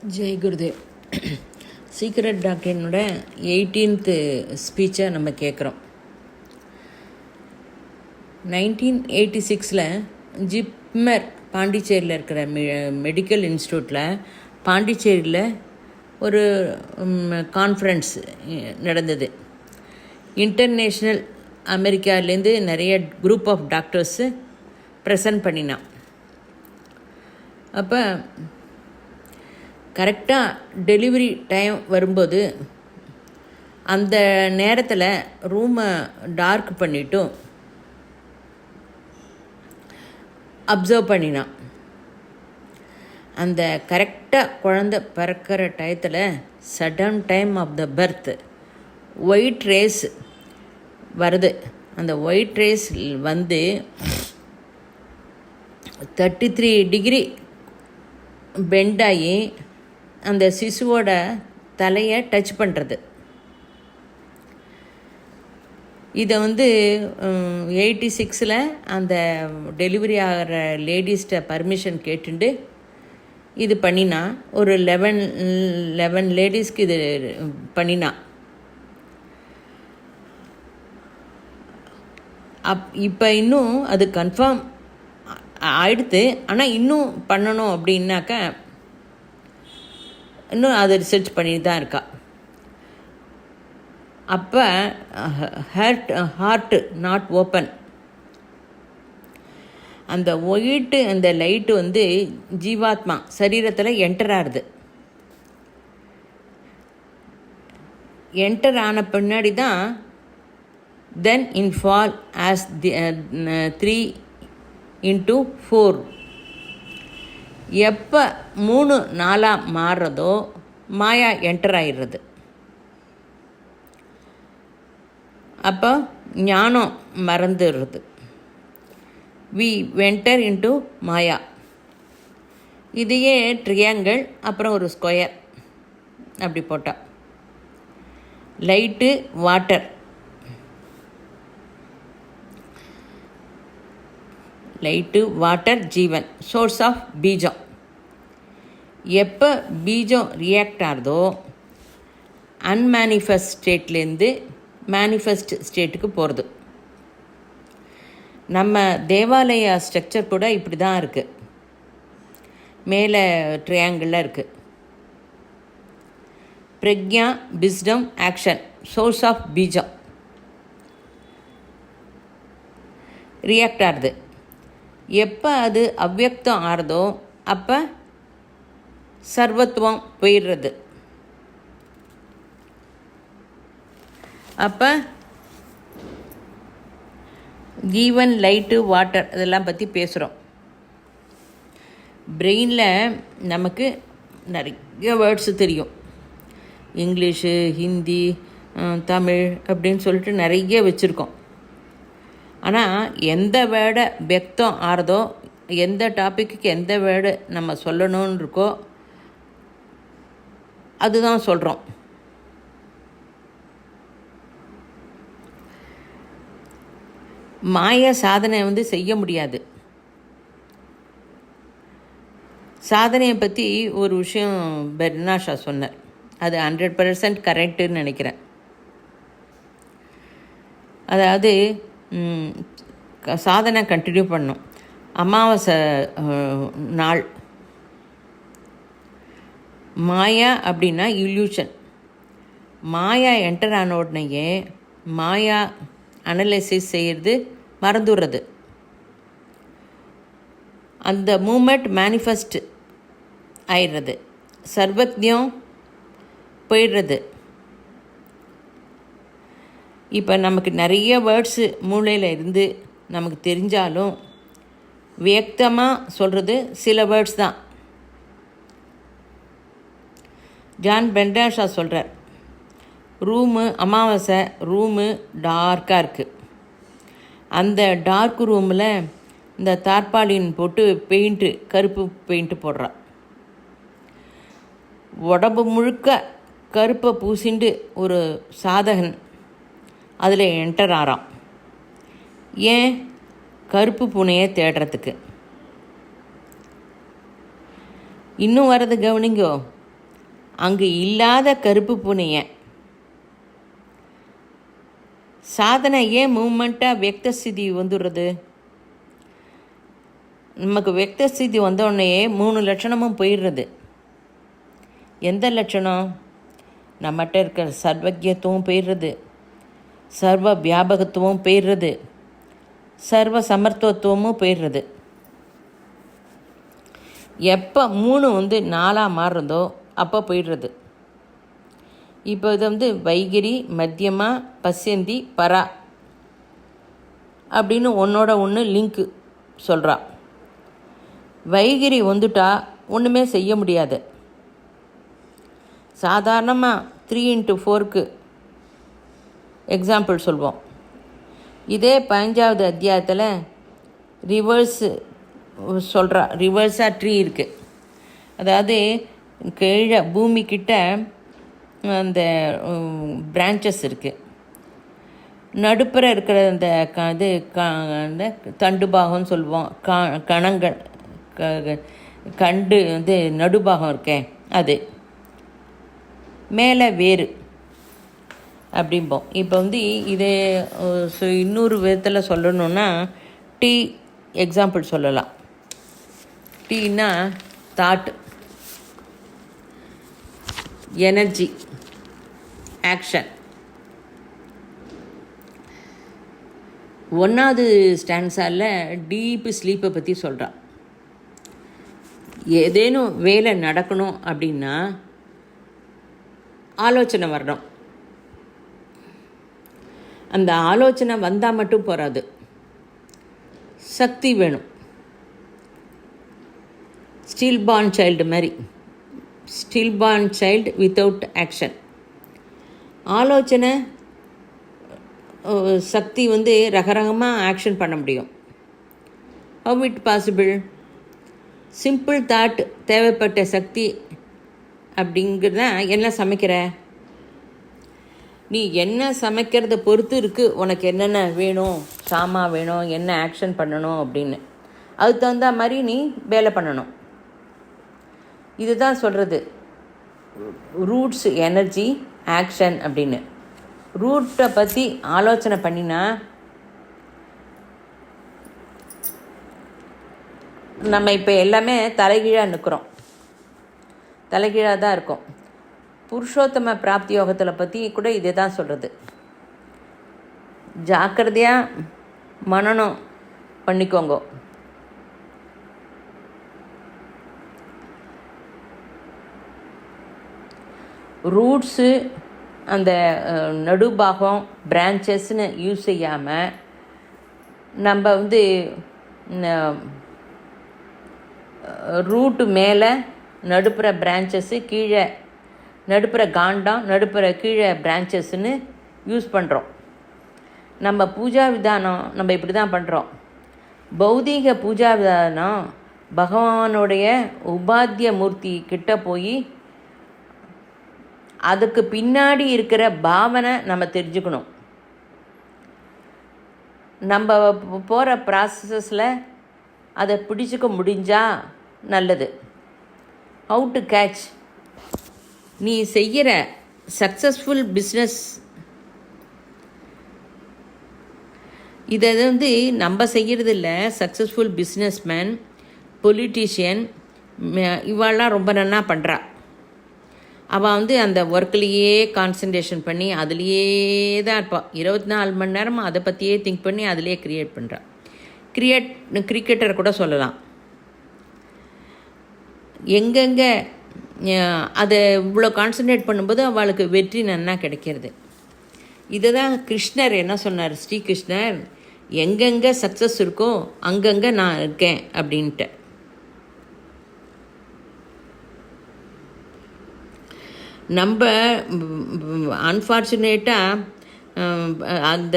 Jai Gurudev. Secret டாக்டரினோட 18th ஸ்பீச்சை நம்ம கேட்குறோம். 1986 ஜிப்மர் பாண்டிச்சேரியில் இருக்கிற மெடிக்கல் இன்ஸ்டியூட்டில் பாண்டிச்சேரியில் ஒரு கான்ஃபரன்ஸ் நடந்தது. இன்டர்நேஷ்னல் அமெரிக்காவிலேருந்து நிறைய குரூப் ஆஃப் டாக்டர்ஸு ப்ரெசன்ட் பண்ணினான். அப்போ கரெக்டாக டெலிவரி டைம் வரும்போது அந்த நேரத்தில் ரூமை டார்க் பண்ணிட்டும் அப்சர்வ் பண்ணினான். அந்த கரெக்டாக குழந்த பிறக்கிற டயத்தில் sudden time of the birth white rays வருது. அந்த ஒயிட் ரேஸ் வந்து 33 டிகிரி பெண்டாகி அந்த சிசுவோட தலையை டச் பண்ணுறது. இதை 86 அந்த டெலிவரி ஆகிற லேடிஸ்கிட்ட பர்மிஷன் கேட்டுண்டு இது பண்ணினா. ஒரு 11 லேடிஸ்க்கு இது பண்ணினா. இப்போ இன்னும் அது கன்ஃபார்ம் ஆயிடுத்து. ஆனால் இன்னும் பண்ணணும் அப்படின்னாக்க இன்னும் அதை ரிசர்ச் பண்ணிட்டு தான் இருக்கா. அப்போ ஹார்ட் நாட் ஓப்பன். அந்த ஒயிட்டு அந்த லைட்டு ஜீவாத்மா சரீரத்தில் என்டர் ஆகுது. என்டர் ஆன பின்னாடி தான் தென் இன் ஃபால் ஆஸ் 3x4 எப்போ 3 4 மாறுறதோ மாயா என்டர் ஆகிடுறது. அப்போ ஞானம் மறந்துடுறது. We went into maya. இதையே ட்ரையாங்கிள் அப்புறம் ஒரு ஸ்கொயர் அப்படி போட்டால் லைட்டு வாட்டர். லைட்டு வாட்டர் ஜீவன் சோர்ஸ் ஆஃப் பீஜம். எப்போ பீஜம் ரியாக்ட் ஆகுதோ அன்மேனிஃபெஸ்ட் ஸ்டேட்லேருந்து மேனிஃபெஸ்ட் ஸ்டேட்டுக்கு போகிறது. நம்ம தேவாலய ஸ்ட்ரக்சர் கூட இப்படி தான் இருக்குது. மேலே ட்ரையாங்கிளில் இருக்குது. பிரக்ஞா விஸ்டம் ஆக்ஷன் சோர்ஸ் ஆஃப் பீஜம் ரியாக்ட் ஆகுது. எப்போ அது அவ்வியக்தம் ஆறுதோ அப்போ சர்வத்துவம் போயிடுறது. அப்போ ஜீவன் லைட்டு வாட்டர் இதெல்லாம் பற்றி பேசுகிறோம். பிரெயினில் நமக்கு நிறைய வேர்ட்ஸு தெரியும். இங்கிலீஷு, ஹிந்தி, தமிழ் அப்படின்னு சொல்லிட்டு நிறைய வச்சுருக்கோம். ஆனால் எந்த வேர்டை வியக்தம் ஆறுதோ, எந்த டாப்பிக்கு எந்த வேர்டு நம்ம சொல்லணும்னு இருக்கோ அதுதான் சொல்கிறோம். மாய சாதனை செய்ய முடியாது. சாதனையை பற்றி ஒரு விஷயம் பெர்னாஷா சொன்னார். அது 100% கரெக்டுன்னு நினைக்கிறேன். அதாவது சாதனை கண்டினியூ பண்ணும். அமாவாசை நாள் மாயா அப்படின்னா இல்யூஷன். மாயா என்டர் ஆன உடனேயே மாயா அனலைசிஸ் செய்கிறது மறந்துடுறது. அந்த மூமெண்ட் மேனிஃபெஸ்ட் ஆயிடுறது. சர்வஜ்ஞம் போயிடுறது. இப்போ நமக்கு நிறைய வேர்ட்ஸு மூளையில் இருந்து நமக்கு தெரிஞ்சாலும் வியக்தமாக சொல்கிறது சில வேர்ட்ஸ் தான். ஜான் பெண்டாஷா சொல்கிறார், ரூமு அமாவாசை ரூமு டார்க்காக இருக்குது. அந்த டார்க் ரூமில் இந்த தார்பாலின் போட்டு கருப்பு பெயிண்ட்டு போடுறா. உடம்பு முழுக்க கருப்பை பூசிண்டு ஒரு சாதகன் அதில் என்டர் ஆகிறான். ஏன்? கருப்பு பூனையை தேடுறதுக்கு. இன்னும் வர்றது கவனிங்கோ. அங்கு இல்லாத கருப்பு பூனையை சாதனை ஏன் மூமெண்ட்டாக வெக்த ஸ்திதி வந்துடுறது? நமக்கு வெக்த ஸ்திதி வந்தோடனே 3 லட்சணமும் போயிடுறது. எந்த லட்சணம்? நம்மகிட்ட இருக்கிற சர்வஜத்துவம் போயிடுறது, சர்வ வியாபகத்துவம் போயிடுறது, சர்வ சமர்த்துவத்துவமும் போயிடுறது. எப்போ 3 4 மாறுறதோ அப்போ போயிடுறது. இப்போ இது வைகிரி, மத்தியமா, பசியந்தி, பரா அப்படின்னு ஒன்றோட ஒன்று லிங்க்கு சொல்கிறா. வைகிரி வந்துட்டா ஒன்றுமே செய்ய முடியாது. சாதாரணமாக 3x4க்கு எக்ஸாம்பிள் சொல்வோம். இதே 15வது அத்தியாயத்தில் ரிவர்ஸு சொல்கிறா. ரிவர்ஸாக ட்ரீ இருக்குது. அதாவது கீழே பூமிக்கிட்ட அந்த பிரான்ச்சஸ் இருக்குது. நடுப்புற இருக்கிற அந்த அந்த தண்டுபாகம்னு சொல்லுவோம். கணங்கள் கண்டு நடுபாகம் இருக்கேன், அது மேலே வேறு அப்படிம்போம். இப்போ இதே இன்னொரு விதத்தில் சொல்லணுன்னா டீ எக்ஸாம்பிள் சொல்லலாம். டீனா தாட், எனர்ஜி, ஆக்ஷன். 1வது ஸ்டான்ஸால டீப்பு ஸ்லீப்பை பற்றி சொல்கிறான். ஏதேனும் வேலை நடக்கணும் அப்படின்னா ஆலோசனை வரணும். அந்த ஆலோசனை வந்தால் மட்டும் போகாது, சக்தி வேணும். ஸ்டில் பார்ன் சைல்டு மாதிரி, still born child without action. ஆலோசனை சக்தி ரகரகமாக ஆக்ஷன் பண்ண முடியும். How it possible? Simple thought தேவைப்பட்ட சக்தி அப்படிங்கிறத என்ன சமைக்கிற நீ, என்ன சமைக்கிறத பொறுத்து இருக்குது உனக்கு என்னென்ன வேணும், சாமான் வேணும், என்ன ஆக்ஷன் பண்ணணும் அப்படின்னு. அதுக்கு தகுந்த மாதிரி நீ வேலை பண்ணணும். இதுதான் சொல்கிறது ரூட்ஸ், எனர்ஜி, ஆக்ஷன் அப்படின்னு. ரூட்டை பற்றி ஆலோசனை பண்ணினா நம்ம இப்போ எல்லாமே தலைகீழாக நிற்கிறோம், தலைகீழாக தான் இருக்கும். புருஷோத்தம பிராப்தி யோகத்தில் பற்றி கூட இதே தான் சொல்கிறது. ஜாக்கிரதையாக மனனம் பண்ணிக்கோங்க. ரூட்ஸு, அந்த நடுபாகம், பிரான்ச்சஸ்ன்னு யூஸ் செய்யாமல் நம்ம ரூட்டு மேலே, நடுப்புற பிரான்ச்சஸ்ஸு கீழே, நடுப்புற காண்டம், நடுப்புற கீழே பிரான்ச்சஸ்ன்னு யூஸ் பண்ணுறோம். நம்ம பூஜா விதானம் நம்ம இப்படி தான் பண்ணுறோம். பௌதீக பூஜா விதானம் பகவானுடைய உபாத்திய மூர்த்தி கிட்ட போய் அதுக்கு பின்னாடி இருக்கிற பாவனை நம்ம தெரிஞ்சுக்கணும். நம்ம போகிற ப்ராசஸில் அதை பிடிச்சிக்க முடிஞ்சால் நல்லது. How to catch? நீ செய்கிற சக்ஸஸ்ஃபுல் பிஸ்னஸ், இதை நம்ம செய்கிறது இல்லை. சக்ஸஸ்ஃபுல் பிஸ்னஸ்மேன், பொலிட்டீஷியன், இவாளெலாம் ரொம்ப நல்லா பண்ணுறா. அவள் அந்த ஒர்க்லேயே கான்சன்ட்ரேஷன் பண்ணி அதுலேயே தான் இருப்பாள். 24 மணி நேரமும் அதை பற்றியே திங்க் பண்ணி அதிலே க்ரியேட் பண்ணுறாள். கிரிக்கெட்டர் கூட சொல்லலாம். எங்கெங்கே அதை இவ்வளோ கான்சன்ட்ரேட் பண்ணும்போது அவளுக்கு வெற்றி நன்னா கிடைக்கிறது. இதை தான் கிருஷ்ணர் என்ன சொன்னார்? ஸ்ரீகிருஷ்ணர் எங்கெங்கே சக்ஸஸ் இருக்கோ அங்கங்கே நான் இருக்கேன் அப்படின்ட்டு. நம்ம அன்ஃபார்ச்சுனேட்டாக அந்த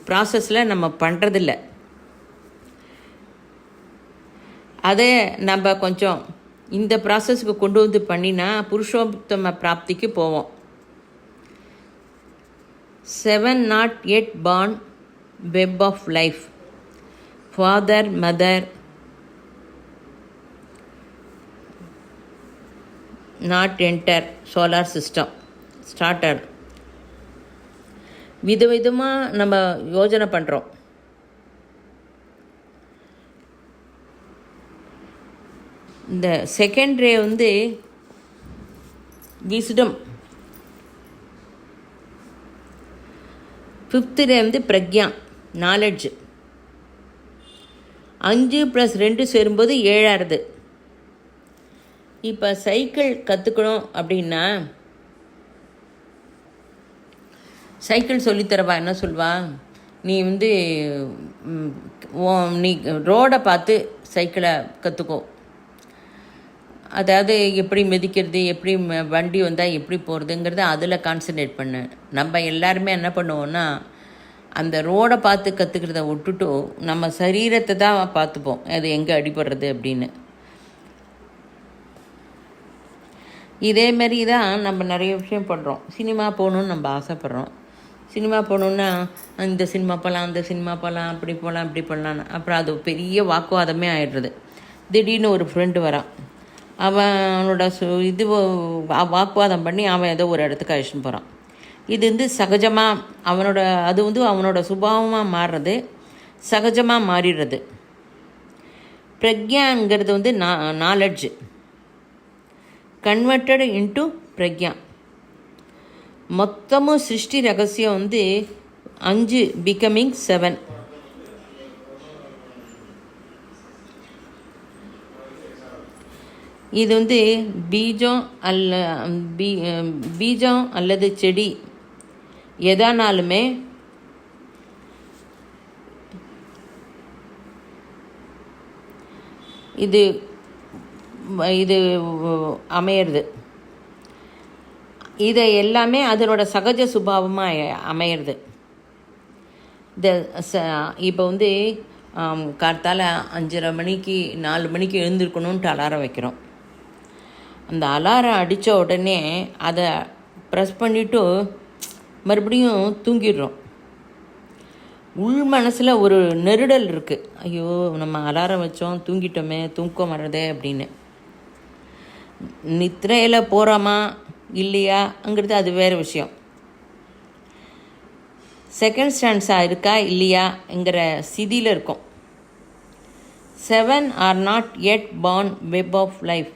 ப்ராசஸில் நம்ம பண்ணுறதில்ல. அதை நம்ம கொஞ்சம் இந்த ப்ராசஸ்க்கு கொண்டு பண்ணினா புருஷோத்தம பிராப்திக்கு போவோம். 7 not yet born web of life. Father, mother, not enter solar system starter. விதவிதமாக நம்ம யோஜனை பண்ணுறோம். இந்த செகண்ட் ரே வந்து விஸ்டம், ஃபிஃப்த் ரே வந்து பிரக்யா நாலெட்ஜ். 5 + 2 சேரும்போது 7 ஆகுது. இப்போ சைக்கிள் கற்றுக்கணும் அப்படின்னா சைக்கிள் சொல்லித்தரவா என்ன சொல்வா, நீ வந்து நீ ரோடை பார்த்து சைக்கிளை கற்றுக்கோ. அதாவது எப்படி மிதிக்கிறது, எப்படி வண்டி வந்தால் எப்படி போகிறதுங்கிறத அதில் கான்சன்ட்ரேட் பண்ணு. நம்ம எல்லாருமே என்ன பண்ணுவோன்னா அந்த ரோடை பார்த்து கற்றுக்கிறத விட்டுட்டு நம்ம சரீரத்தை தான் பார்த்துப்போம், அது எங்கே அடிபடுறது அப்படின்னு. இதேமாரி தான் நம்ம நிறைய விஷயம் பண்ணுறோம். சினிமா போகணுன்னு நம்ம ஆசைப்பட்றோம். சினிமா போகணுன்னா இந்த சினிமா போகலாம், அந்த சினிமா போகலாம், அப்படி போகலாம், இப்படி பண்ணலான்னு. அப்புறம் அது பெரிய வாக்குவாதமே ஆகிடுறது. திடீர்னு ஒரு ஃப்ரெண்டு வரான், அவனோட இது வாக்குவாதம் பண்ணி அவன் ஏதோ ஒரு இடத்துக்கு அழைச்சின்னு போகிறான். இது வந்து சகஜமாக அவனோட அது வந்து அவனோட சுபாவமாக மாறுறது, சகஜமாக மாறிடுறது. பிரக்யாங்கிறது வந்து நாலெட்ஜ் கன்வெர்ட்டட் இன்டு பிரக்யா. மொத்தமும் சிருஷ்டி ரகசியம் வந்து 5 பிகமிங் 7. இது வந்து பீஜம் அல்லது செடி எதானாலுமே இது இது அமையிறது. இதை எல்லாமே அதனோட சகஜ சுபாவமாக அமையிறது. இப்போ வந்து காத்தால் 5:30 மணிக்கு 4 மணிக்கு எழுந்திருக்கணுன்ட்டு அலாரம் வைக்கிறோம். அந்த அலாரம் அடித்த உடனே அதை ப்ரெஸ் பண்ணிவிட்டு மறுபடியும் தூங்கிடுறோம். உள் மனசில் ஒரு நெருடல் இருக்குது, ஐயோ நம்ம அலாரம் வச்சோம் தூங்கிட்டோமே, தூக்கம் வர்றதே அப்படின்னு. நித்திரையில் போகிறோமா இல்லையாங்கிறது அது வேறு விஷயம். செகண்ட் ஸ்டாண்ட்ஸாக இருக்கா இல்லையாங்கிற சிதியில் இருக்கும். 7 are not yet born web of life.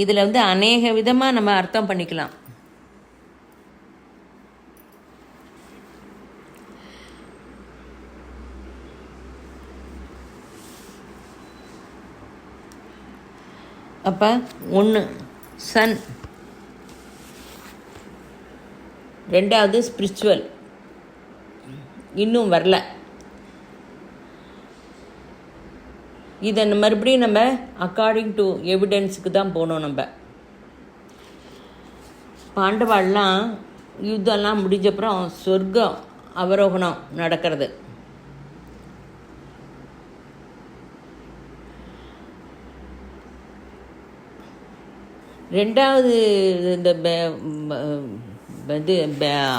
இதில் வந்து அநேக விதமாக நம்ம அர்த்தம் பண்ணிக்கலாம். அப்போ 1 சன், 2வது ஸ்பிரிச்சுவல் இன்னும் வரல. இதை மறுபடியும் நம்ம அக்கார்டிங் டு எவிடன்ஸுக்கு தான் போனோம். நம்ம பாண்டவாள்லாம் யுத்தம்லாம் முடிஞ்சப்புறம் சொர்க்கம் அவரோகணம் நடக்கிறது. ரெண்டாவது இந்த இது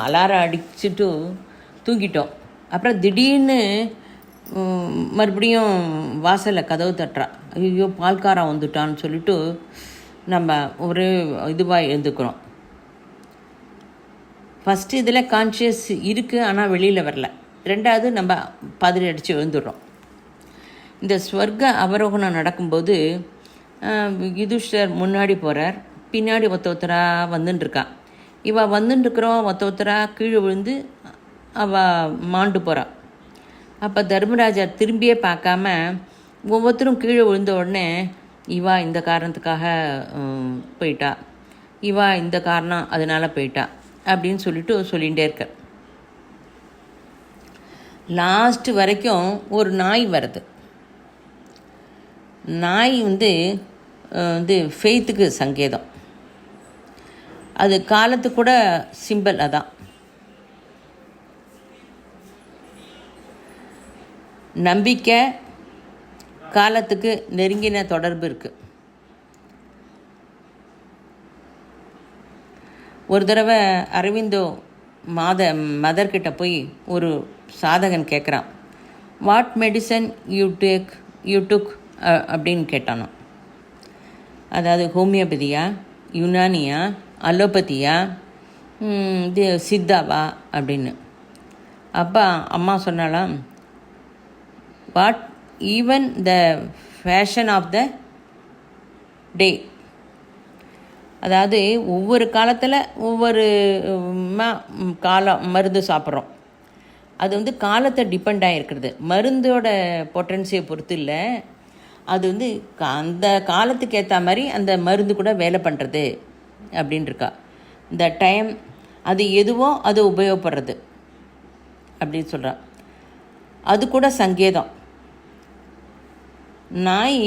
அலாரம் அடிச்சுட்டு தூங்கிட்டோம். அப்புறம் திடீர்னு மறுபடியும் வாசலில் கதவு தட்டுறா, ஐயோ பால்காரன் வந்துட்டான்னு சொல்லிட்டு நம்ம ஒரு இதுவாக எழுந்துக்கிறோம். ஃபஸ்ட்டு இதில் கான்ஷியஸ் இருக்குது, ஆனால் வெளியில் வரல. ரெண்டாவது நம்ம பதறி அடித்து எழுந்துடுறோம். இந்த ஸ்வர்க்க அவரோகணம் நடக்கும்போது யுதிஷ்டர் முன்னாடி போகிறார், பின்னாடி ஒருத்தராக வந்துட்டுருக்கா. இவள் வந்துட்டுருக்குறோம், ஒருத்தராக கீழே விழுந்து அவள் மாண்டு போகிறாள். அப்போ தர்மராஜர் திரும்பியே பார்க்காம ஒவ்வொருத்தரும் கீழே விழுந்த உடனே இவா இந்த காரணத்துக்காக போயிட்டா, இவா இந்த காரணம் அதனால் போயிட்டா அப்படின்னு சொல்லிகிட்டே இருக்க. லாஸ்ட்டு வரைக்கும் ஒரு நாய் வருது. நாய் வந்து ஃபெய்த்துக்கு சங்கேதம். அது காலத்துக்கு கூட சிம்பிள். அதான் நம்பிக்கை, காலத்துக்கு நெருங்கின தொடர்பு இருக்குது. ஒரு தடவை அரவிந்தோ மதர்கிட்ட போய் ஒரு சாதகன் கேட்குறான், வாட் மெடிசன் யூ டுக் அப்படின்னு கேட்டானோ. அதாவது ஹோமியோபதியா, யுனானியா, அலோபதியா, இது சித்தாவா அப்படின்னு. அப்போ அம்மா சொன்னாலாம், what even the fashion of the day. அதாவது ஒவ்வொரு காலத்தில் ஒவ்வொரு காலம் மருந்து சாப்பிட்றோம். அது வந்து காலத்தை டிபெண்ட் ஆகிருக்கிறது. மருந்தோட பொட்டன்சியை பொறுத்து இல்லை, அது வந்து அந்த காலத்துக்கு ஏற்ற மாதிரி அந்த மருந்து கூட வேலை பண்ணுறது அப்படின்ட்டுருக்கா. இந்த டைம் அது எதுவோ அது உபயோகப்படுறது அப்படின்னு சொல்கிறா. அது கூட சங்கேதம். நாய்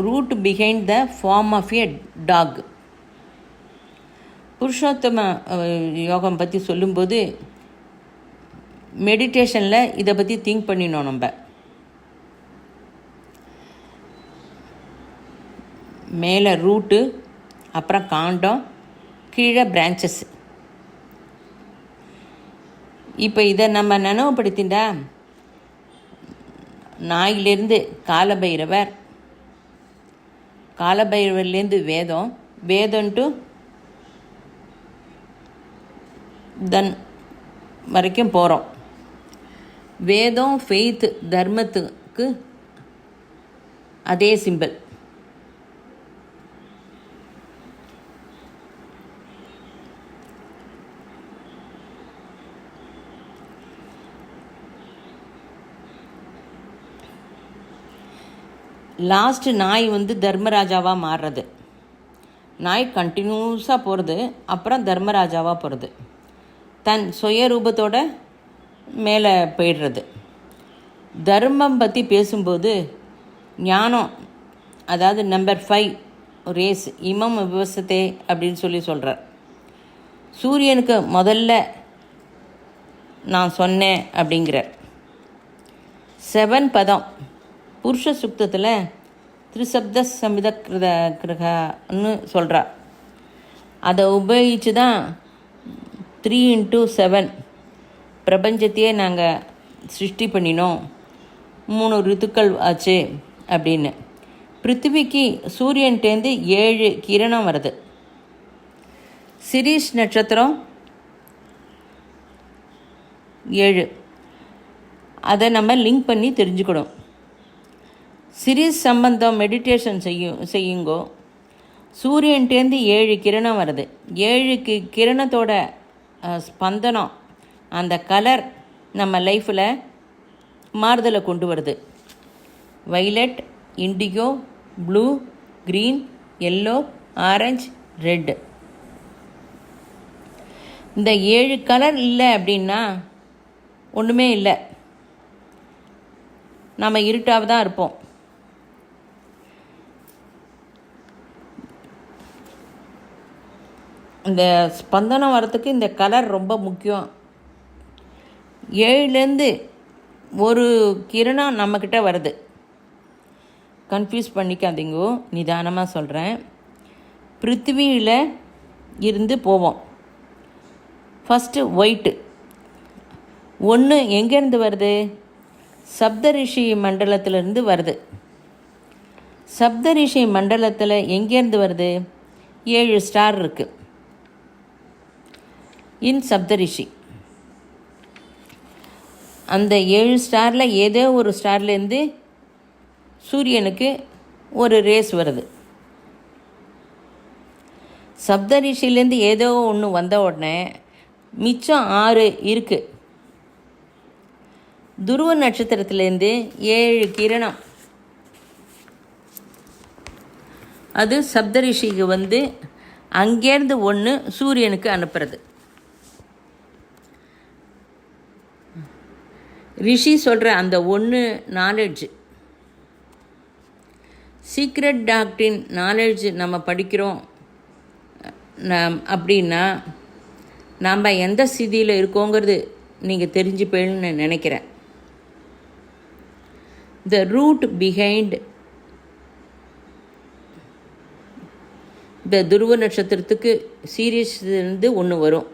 root behind the form of a dog. புருஷோத்தம யோகம் பற்றி சொல்லும்போது மெடிடேஷனில் இதை பற்றி திங்க் பண்ணினோம். நம்ம மேலே ரூட்டு, அப்புறம் காண்டம், கீழே பிரான்ச்சஸ். இப்போ இதை நம்ம நினைவுபடுத்திண்டா நாயிலேருந்து காலபைரவர், காலபைரவர்லேருந்து வேதம், வேதம் டு தன் வரைக்கும் போகிறோம். வேதம் ஃபெய்த் தர்மத்துக்கு அதே சிம்பிள். லாஸ்ட்டு நாய் வந்து தர்மராஜாவாக மாறுறது. நாய் கண்டினியூஸாக போகிறது, அப்புறம் தர்மராஜாவாக போகிறது, தன் சுயரூபத்தோட மேலே போயிடுறது. தர்மம் பற்றி பேசும்போது ஞானம், அதாவது நம்பர் 5 ரேஸ் இமம் விவசத்தே அப்படின்னு சொல்கிறார். சூரியனுக்கு முதல்ல நான் சொன்னேன் அப்படிங்கிறார். 7 பதம் புருஷ சுக்தத்தில் திரிசப்த சமித கிரகன்னு சொல்கிறார். அதை உபயோகித்து தான் 3x7 பிரபஞ்சத்தையே நாங்கள் சிருஷ்டி பண்ணினோம். 3 ரித்துக்கள் ஆச்சு அப்படின்னு. பிருத்திவிக்கு சூரியன்டேந்து 7 கிரணம் வருது. சிரீஷ் நட்சத்திரம் 7. அதை நம்ம லிங்க் பண்ணி தெரிஞ்சுக்கணும். சிரீஸ் சம்பந்தம் மெடிடேஷன் செய்யுங்கோ. சூரியன்டேந்து 7 கிரணம் வருது. 7 கிரணத்தோட ஸ்பந்தனம், அந்த கலர் நம்ம லைஃப்பில் மாறுதலை கொண்டு வருது. Violet, indigo, blue, green, yellow, orange, red. இந்த 7 கலர் இல்லை அப்படின்னா ஒன்றுமே இல்லை, நம்ம இருட்டாக தான் இருப்போம். இந்த ஸ்பந்தனம் வரத்துக்கு இந்த கலர் ரொம்ப முக்கியம். 7லேருந்து ஒரு கிரணம் நம்மக்கிட்ட வருது. கன்ஃபியூஸ் பண்ணிக்காதீங்கோ, நிதானமாக சொல்கிறேன். பிருத்திவியில் இருந்து போவோம். ஃபஸ்ட்டு ஒயிட்டு 1 எங்கேருந்து வருது? சப்தரிஷி மண்டலத்திலேருந்து வருது. சப்தரிஷி மண்டலத்தில் எங்கேருந்து வருது? 7 ஸ்டார் இருக்குது இன் சப்தரிஷி. அந்த 7 ஸ்டாரில் ஏதோ ஒரு ஸ்டார்லேருந்து சூரியனுக்கு ஒரு ரேஸ் வருது. சப்தரிஷிலேருந்து ஏதோ ஒன்று வந்த உடனே மிச்சம் 6 இருக்குது. துருவ நட்சத்திரத்துலேருந்து 7 கிரணம், அது சப்தரிஷிக்கு வந்து அங்கேருந்து 1 சூரியனுக்கு அனுப்புறது. ரிஷி சொல்கிற அந்த 1 நாலெட்ஜ், சீக்ரெட் டாக்டரின் நாலெட்ஜ் நம்ம படிக்கிறோம் அப்படின்னா நாம் எந்த ஸ்திதியில் இருக்கோங்கிறது நீங்கள் தெரிஞ்சுப்பேன்னு நினைக்கிறேன். த ரூட் பிஹைண்ட் த துருவ நட்சத்திரத்துக்கு சீரியஸ்லேருந்து 1 வரும்.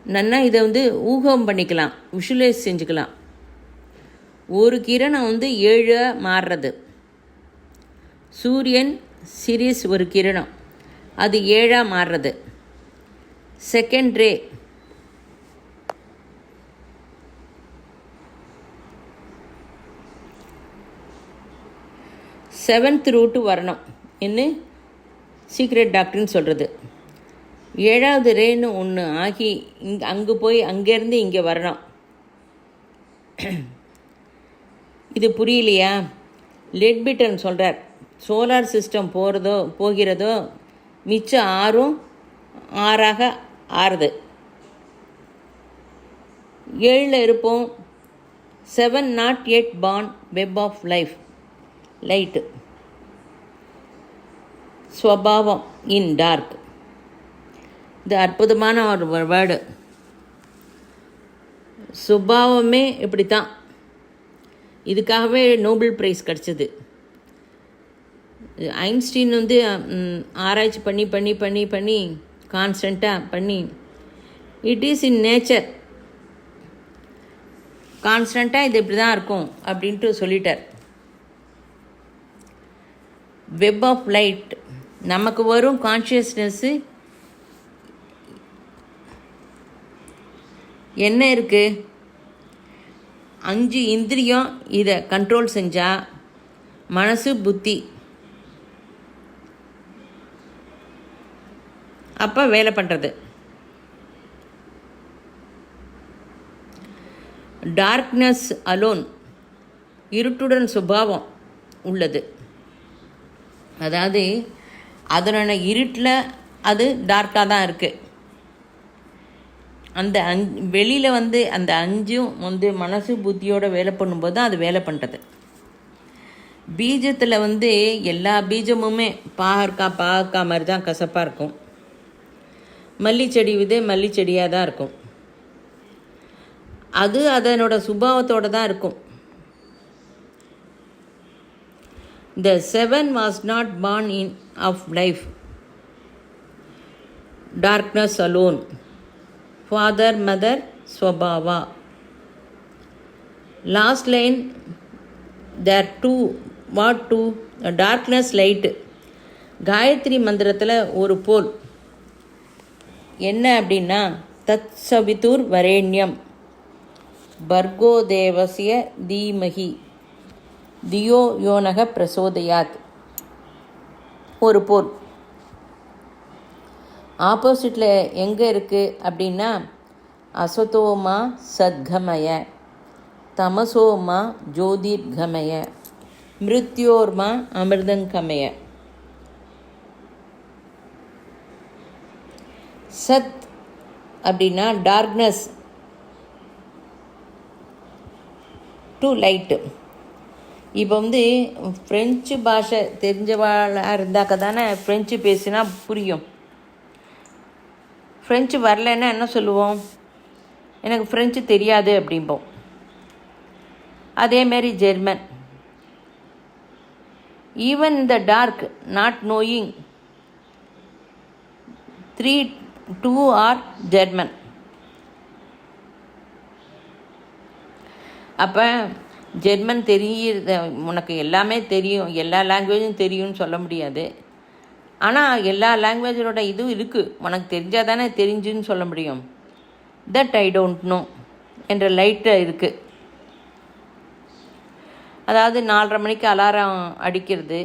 நன்னா இதை வந்து ஊகம் பண்ணிக்கலாம், விஷுவலைஸ் செஞ்சுக்கலாம். ஒரு கிரணம் வந்து 7 மாறுறது. சூரியன் சீரீஸ் ஒரு கிரணம், அது 7 மாறுறது. செகண்ட் ரே செவன்த் ரூட்டு வரணும் என்ன சீக்ரெட் டாக்டர்னு சொல்கிறது. 7வது ரேன்னு ஒன்று ஆகி அங்கே போய் அங்கேருந்து இங்கே வரணும். இது புரியலையா? லெட்பிட்டன் சொல்கிறார், சோலார் சிஸ்டம் போகிறதோ மிச்சம் 6ஆக ஆறுது. 7ல் இருப்போம். 7 not yet born web of light ஸ்வபாவம் இன் டார்க். இது அற்புதமான ஒரு வேர்டு. சுபாவமே இப்படி தான். இதுக்காகவே நோபல் ப்ரைஸ் கிடச்சிது. ஐன்ஸ்டீன் ஆராய்ச்சி பண்ணி பண்ணி பண்ணி பண்ணி கான்ஸ்டண்ட்டாக பண்ணி இட் இஸ் இன் நேச்சர், கான்ஸ்டண்ட்டாக இது இப்படி தான் இருக்கும் அப்படின்ட்டு சொல்லிட்டார். வெப் ஆஃப் லைட் நமக்கு வரும் கான்ஷியஸ்னஸ்ஸு என்ன இருக்குது? 5 இந்திரியம் இதை கண்ட்ரோல் செஞ்சால் மனசு புத்தி அப்போ வேலை பண்ணுறது. டார்க்னஸ் அலோன் இருட்டுடன் சுபாவம் உள்ளது. அதாவது அதனோட இருட்டில் அது டார்க்காக தான் இருக்குது. அந்த வெளியில் அந்த 5 மனசு புத்தியோட வேலை பண்ணும்போது தான் அது வேலை பண்ணுறது. பீஜத்தில் எல்லா பீஜமுமே பாகற்காய் மாதிரி தான் கசப்பாக இருக்கும். மல்லிச்செடி மல்லிச்செடியாக தான் இருக்கும். அது அதனோட சுபாவத்தோடு தான் இருக்கும். The 7 was not born of life, darkness alone. Father, mother, swabhava. Last line, there two, what two? A darkness, light. Gayatri மந்திரத்தில் ஒரு போல் என்ன அப்படின்னா, தத் சவிதுர் வரேண்யம் பர்கோ தேவசிய தீமகி தியோ யோனக பிரசோதயாத். ஒரு போல் ஆப்போசிட்டில் எங்கே இருக்குது அப்படின்னா, அசதோமா சத்கமய, தமசோமா ஜோதிர்கமய, மிருத்யோர்மா அமிர்தங்கமய. சத் அப்படின்னா டார்க்னஸ் டு லைட்டு. இப்போ ஃப்ரெஞ்சு பாஷை தெரிஞ்சவாளாக இருந்தாக்க தானே ஃப்ரெஞ்சு பேசினா புரியும். ஃப்ரெஞ்சு வரலைன்னா என்ன சொல்லுவோம்? எனக்கு ஃப்ரெஞ்சு தெரியாது அப்படிம்போம். அதேமாரி ஜெர்மன், ஈவன் இந்த dark not knowing 2 or German. அப்போ ஜெர்மன் தெரியுது, உனக்கு எல்லாமே தெரியும், எல்லா லாங்குவேஜும் தெரியும்னு சொல்ல முடியாது. ஆனால் எல்லா லாங்குவேஜோட இதுவும் இருக்குது, உனக்கு தெரிஞ்சால் தானே தெரிஞ்சுன்னு சொல்ல முடியும். தட் ஐ டோன்ட் நோ என்ற லைட்டாக இருக்குது. அதாவது 4:30 மணிக்கு அலாரம் அடிக்கிறது,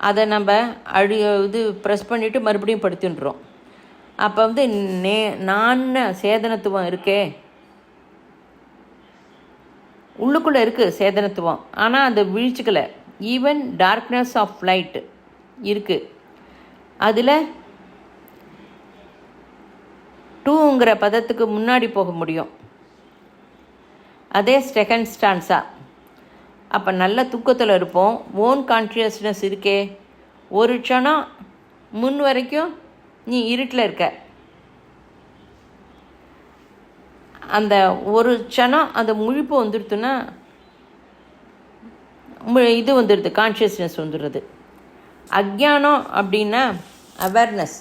அதை நம்ம ப்ரெஸ் பண்ணிவிட்டு மறுபடியும் படுத்துன்றோம். அப்போ நான் சேதனத்துவம் இருக்கே, உள்ளுக்குள்ளே இருக்குது சேதனத்துவம், ஆனால் அதை வீழ்ச்சிக்கலை. ஈவன் டார்க்னஸ் ஆஃப் லைட் இருக்குது. அதில் 2ங்கிற பதத்துக்கு முன்னாடி போக முடியும். அதே செகண்ட் ஸ்டான்ஸா. அப்போ நல்ல தூக்கத்தில் இருப்போம். ஓன் கான்ஷியஸ்னஸ் இருக்கே, ஒரு க்ஷணம் முன் வரைக்கும் நீ இருட்டில் இருக்க, அந்த ஒரு க்ஷணம் அந்த முழிப்பு வந்துடுதுன்னா இது வந்துடுது, கான்ஷியஸ்னஸ் வந்துடுறது. அஜ்ஞானம் அப்படின்னா அவேர்னஸ்.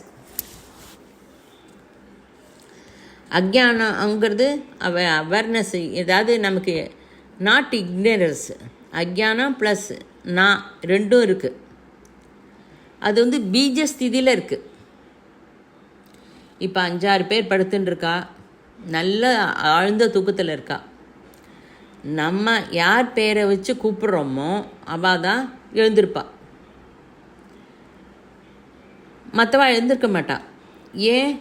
அஜ்ஞானங்கிறது அவேர்னஸ். ஏதாவது நமக்கு நாட் இக்னரன்ஸ். அஜ்ஞானம் ப்ளஸ் நான் ரெண்டும் இருக்குது. அது வந்து பீஜஸ்திதியில் இருக்குது. இப்போ 5-6 பேர் படுத்துன்னு இருக்கா, நல்ல ஆழ்ந்த தூக்கத்தில் இருக்கா. நம்ம யார் பேரை வச்சு கூப்பிட்றோமோ அவள் தான் எழுந்திருப்பா, மற்றவா எழுந்திருக்க மாட்டா. ஏன்?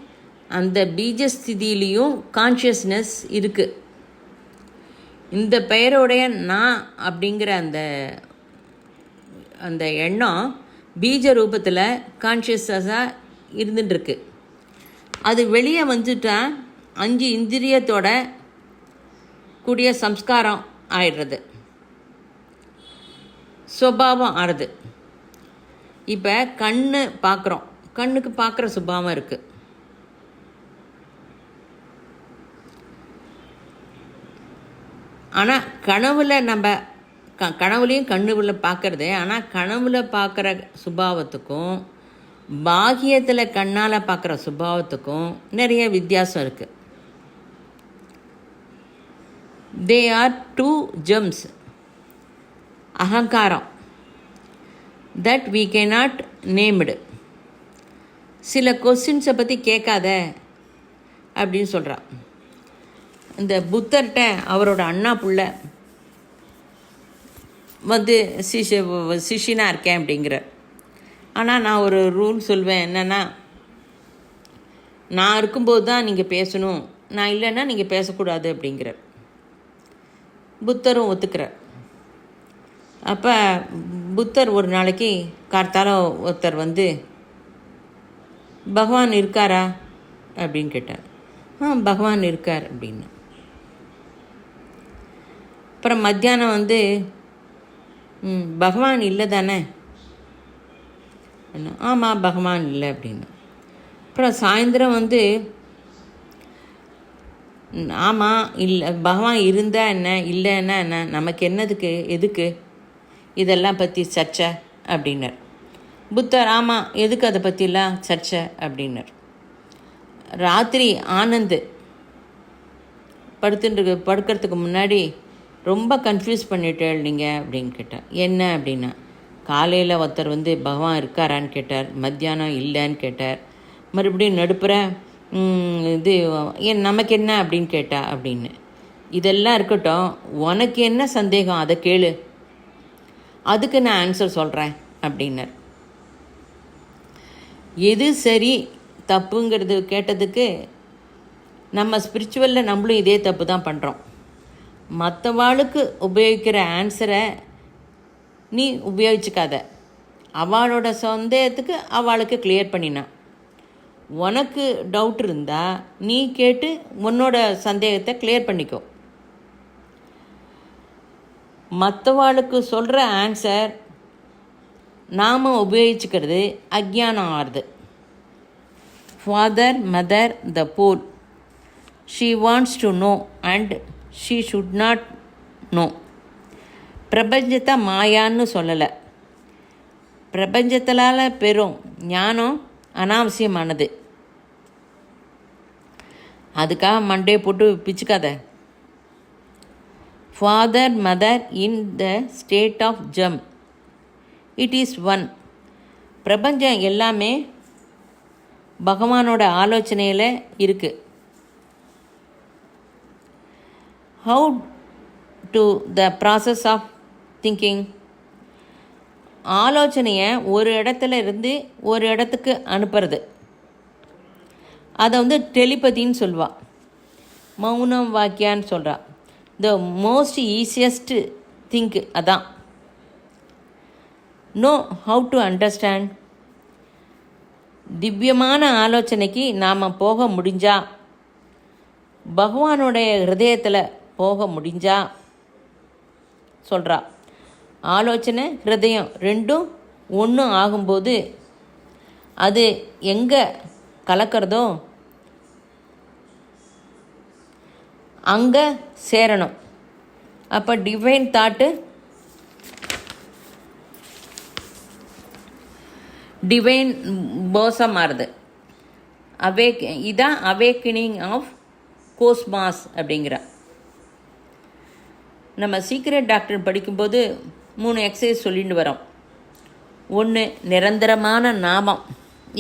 அந்த பீஜஸ்திதியிலையும் கான்ஷியஸ்னஸ் இருக்குது. இந்த பெயரோடைய நான் அப்படிங்கிற அந்த அந்த எண்ணம் பீஜ ரூபத்தில் கான்ஷியஸாக இருந்துட்டுருக்கு. அது வெளியே வந்துட்டா 5 இந்திரியத்தோட கூடிய சம்ஸ்காரம் ஆயிடுறது, சுபாவம் ஆறுது. இப்போ கண்ணு பார்க்குறோம், கண்ணுக்கு பார்க்குற சுபாவம் இருக்குது. ஆனால் கனவுல நம்ம கனவுலையும் கண்ணுல பார்க்குறது, ஆனால் கனவுல பார்க்குற சுபாவத்துக்கும் பாகியத்தில் கண்ணால் பார்க்குற சுபாவத்துக்கும் நிறைய வித்தியாசம் இருக்குது. They are 2 gems. அகங்காரம் தட் we cannot named. சில கொஸ்டின்ஸை பற்றி கேட்காத அப்படின்னு சொல்கிறான். இந்த புத்தர்கிட்ட அவரோட அண்ணா புள்ள வந்து சிஷியனாக இருக்கேன் அப்படிங்கிற. ஆனால் நான் ஒரு ரூல் சொல்வேன், என்னென்னா, நான் இருக்கும்போது தான் நீங்கள் பேசணும், நான் இல்லைன்னா நீங்கள் பேசக்கூடாது அப்படிங்கிற. புத்தரும் ஒத்துக்கிறார். அப்போ புத்தர் ஒரு நாளைக்கு கார்த்தால ஒருத்தர் வந்து பகவான் இருக்காரா அப்படின்னு கேட்டார். பகவான் இருக்கார் அப்படின்னு. அப்புறம் மத்தியானம் வந்து பகவான் இல்லை தானே? ஆமாம் பகவான் இல்லை அப்படின்னு. அப்புறம் சாயந்தரம் வந்து ஆமாம் இல்லை பகவான் இருந்தால் என்ன, இல்லைன்னா என்ன, நமக்கு என்னதுக்கு, எதுக்கு இதெல்லாம் பற்றி சர்ச்சை அப்படின்னார். புத்தர் ஆமாம் எதுக்கு அதை பற்றிலாம் சர்ச்சை அப்படின்னார். ராத்திரி ஆனந்த் படுக்கிறதுக்கு முன்னாடி ரொம்ப கன்ஃபியூஸ் பண்ணிட்டேள் நீங்கள் அப்படின்னு கேட்டார். என்ன அப்படின்னா, காலையில் ஒருத்தர் வந்து பகவான் இருக்காரான்னு கேட்டார், மத்தியானம் இல்லைன்னு கேட்டார், மறுபடியும் நடுப்புற இது நமக்கு என்ன அப்படின்னு கேட்டா அப்படின்னு. இதெல்லாம் இருக்கட்டும், உனக்கு என்ன சந்தேகம் அதை கேளு, அதுக்கு நான் ஆன்சர் சொல்கிறேன் அப்படின்னார். எது சரி தப்புங்கிறது கேட்டதுக்கு நம்ம ஸ்பிரிச்சுவலில் நம்மளும் இதே தப்பு தான் பண்ணுறோம். மற்றவாளுக்கு உபயோகிக்கிற ஆன்சரை நீ உபயோகிச்சுக்காத, அவளோட சந்தேகத்துக்கு அவளுக்கு கிளியர் பண்ணினான். உனக்கு டவுட் இருந்தால் நீ கேட்டு உன்னோட சந்தேகத்தை கிளியர் பண்ணிக்கோ. மற்றவாளுக்கு சொல்கிற ஆன்சர் நாம் உபயோகிச்சுக்கிறது அஜ்ஞானம் ஆறுது. Father mother the pole she wants to know and she should not know. பிரபஞ்சத்தை மாயான்னு சொல்லலை. பிரபஞ்சத்தினால் பெறும் ஞானம் அனாவசியமானது. அதுக்காக மண்டே போட்டு பிச்சுக்காத. Father mother in the state of ஜம், இட் இஸ் ஒன். பிரபஞ்சம் எல்லாமே பகவானோட ஆலோசனையில் இருக்குது. How to the process of thinking. ஆலோசனையை ஒரு இடத்துல இருந்து ஒரு இடத்துக்கு அனுப்புறது, அதை வந்து டெலிபதின்னு சொல்லுவாள். மௌனம் வாக்கியான்னு சொல்கிறா. த மோஸ்ட் ஈஸியஸ்ட் திங்க் அதான். Know how to understand. திவ்யமான ஆலோசனைக்கு நாம் போக முடிஞ்சா, பகவானுடைய ஹிருதயத்தில் போக முடிஞ்சா சொல்கிறா. ஆலோசனை ஹிருதயம் ரெண்டும் ஒன்று ஆகும்போது அது எங்கே கலக்கிறதோ அங்கே சேரணும். அப்போ டிவைன் தாட்டு டிவைன் போஸாக மாறுது. இதான் அவேக்கனிங் ஆஃப் கோஸ்மாஸ் அப்படிங்கிற. நம்ம சீக்ரெட் டாக்டர் படிக்கும்போது 3 எக்ஸசைஸ் சொல்லிட்டு வரோம். ஒன்று நிரந்தரமான நாமம்.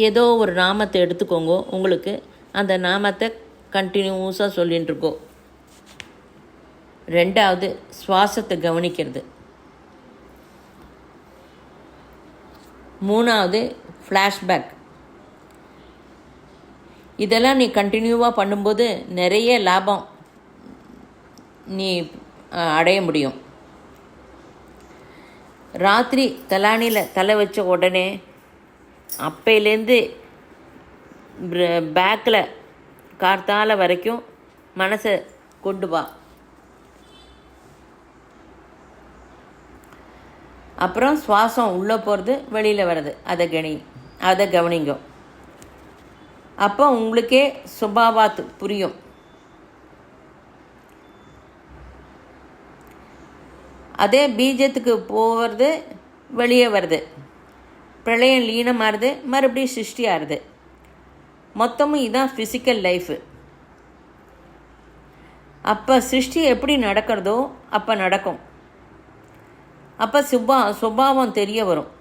ஏதோ ஒரு நாமத்தை எடுத்துக்கோங்க, உங்களுக்கு அந்த நாமத்தை கண்டினியூஸாக சொல்லின்னு இருக்கோ. ரெண்டாவது சுவாசத்தை கவனிக்கிறது. மூணாவது ஃப்ளாஷ்பேக். இதெல்லாம் நீ கண்டினியூவாக பண்ணும்போது நிறைய லாபம் நீ அடைய முடியும். ராத்திரி தலானியில் தலை வச்ச உடனே அப்பையிலேருந்து பேக்கில் கார்த்தால வரைக்கும் மனசை கொண்டு வா. அப்புறம் சுவாசம் உள்ளே போகிறது வெளியில் வர்றது, அதை கவனிங்க. அப்போ உங்களுக்கே சுபாவாத்து புரியும். அதே பீஜத்துக்கு போகிறது, வெளியே வருது, பிரளயம் லீனமாகுது, மறுபடியும் சிருஷ்டி ஆகுது. மொத்தமும் இதுதான் ஃபிசிக்கல் லைஃபு. அப்போ சிருஷ்டி எப்படி நடக்கிறதோ அப்போ நடக்கும். அப்போ சுபாவம் தெரிய வரும்.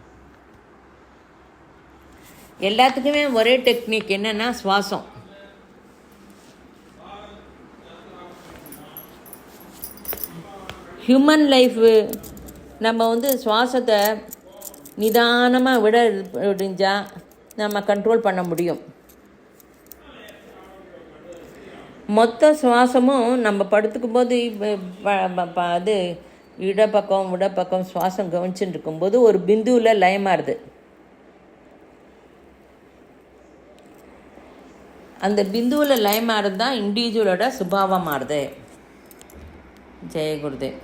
எல்லாத்துக்குமே ஒரே டெக்னிக் என்னென்னா சுவாசம். ஹியூமன் லைஃபு நம்ம சுவாசத்தை நிதானமாக விட முடிஞ்சால் நம்ம கண்ட்ரோல் பண்ண முடியும். மொத்த சுவாசமும் நம்ம படுத்துக்கும் போது அது இடப்பக்கம் சுவாசம் கவனிச்சுட்டு இருக்கும்போது ஒரு பிந்துவில் லயமாறுது. அந்த பிந்துவில் லயமாறுது தான் இண்டிவிஜுவலோட சுபாவம் மாறுது. ஜெய குருதேவ்.